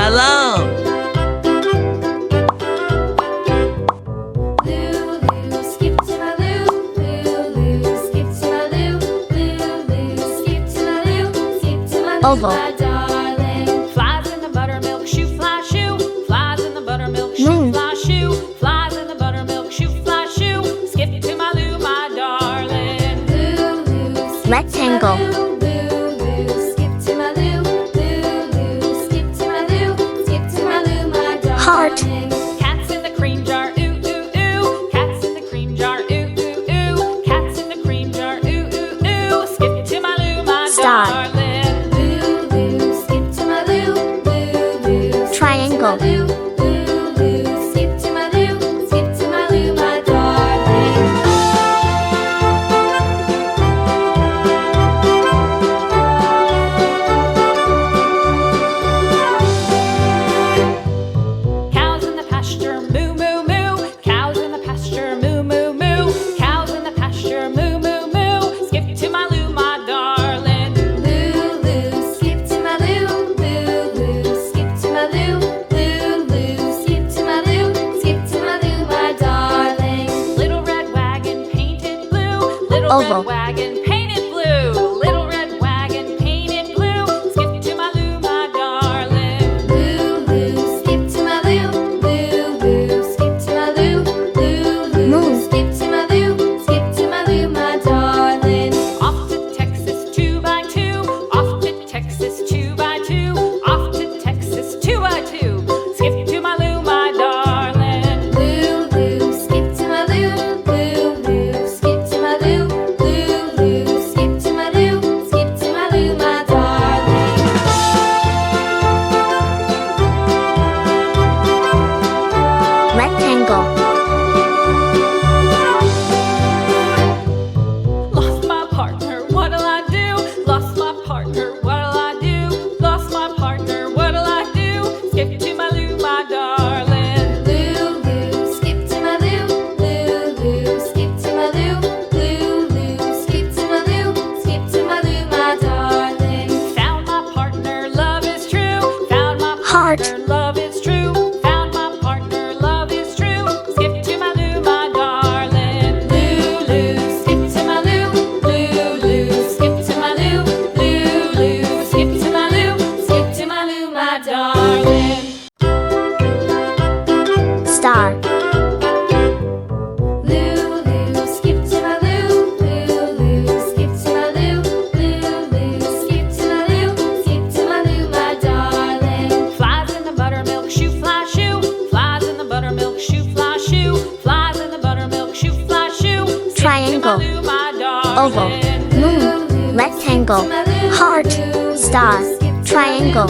along. Lulu, skip to my loo. Lulu, skip to my loo. Lulu, skip to my loo. Skip to my loo, Oval. my darling. Flies in the buttermilk shoe, fly shoe. Flies in the buttermilk shoe, Moon. fly shoe. Flies in the buttermilk shoe, fly shoe. Skip to my loo, my darling. Lulu, skip Rectangle. to my loo. Lulu, skip to my loo. Lulu, skip to my loo. Skip to my loo, my darling. Heart. Cats in the cream jar, ooh, ooh, ooh. Cats in the cream jar, ooh, ooh, ooh. Cats in the cream jar, ooh, ooh, ooh. Skip to my loo, my Star. darling. Lulu, skip to my loo. Lulu, skip Triangle. to my loo. Lulu, skip to my loo. Skip to my loo, my darling. Cows in the pasture, moo, moo, moo. Cows in the pasture, moo, moo, moo. Cows in the pasture, moo, moo, moo. Skip to my loo, my darling. Lulu, skip to my loo. Lulu, skip to my loo. Lulu, skip to my loo. Skip to my loo, my darling. Little red wagon painted blue. Little Oval. red wagon painted blue. Little red wagon painted blue. Skip to my loo, my darling. Lulu, skip to my loo. Lulu, skip to my loo. Lulu, Moon. skip to my loo. Skip to my loo, my darling. Off to Texas 2x2. Off to Texas 2x2. Off to Texas 2x2. Skip to my loo, my darling. Lulu, skip to my loo. Lulu, skip to my loo. Lulu, skip to my loo. Skip to my loo, my darling. Rectangle. Lost my partner, what'll I do? Lost my partner, what'll I do? Lost my partner, what'll I do? Skip to my loo, my darling. Lulu, skip to my loo. Lulu, skip to my loo. Lulu, skip to my loo. Skip to my loo, my darling. Found my partner, love is true. Found my Heart. partner, love is true. Found my partner, love is true. Skip to my loo, my darling. Lulu, skip to my loo. Lulu, skip to my loo. Lulu, skip to my loo. Skip to my loo, my darling. Star. Lulu, skip to my loo. Lulu, skip to my loo. Lulu, skip to my loo. Skip to my loo, my darling. Flies in the buttermilk shoe, fly shoe. Flies in the buttermilk shoe, fly shoe. Flies in the buttermilk shoe, fly shoe. Skip to my Triangle. loo, my Oval. darling. Moon. Rectangle. Heart. Star. Triangle.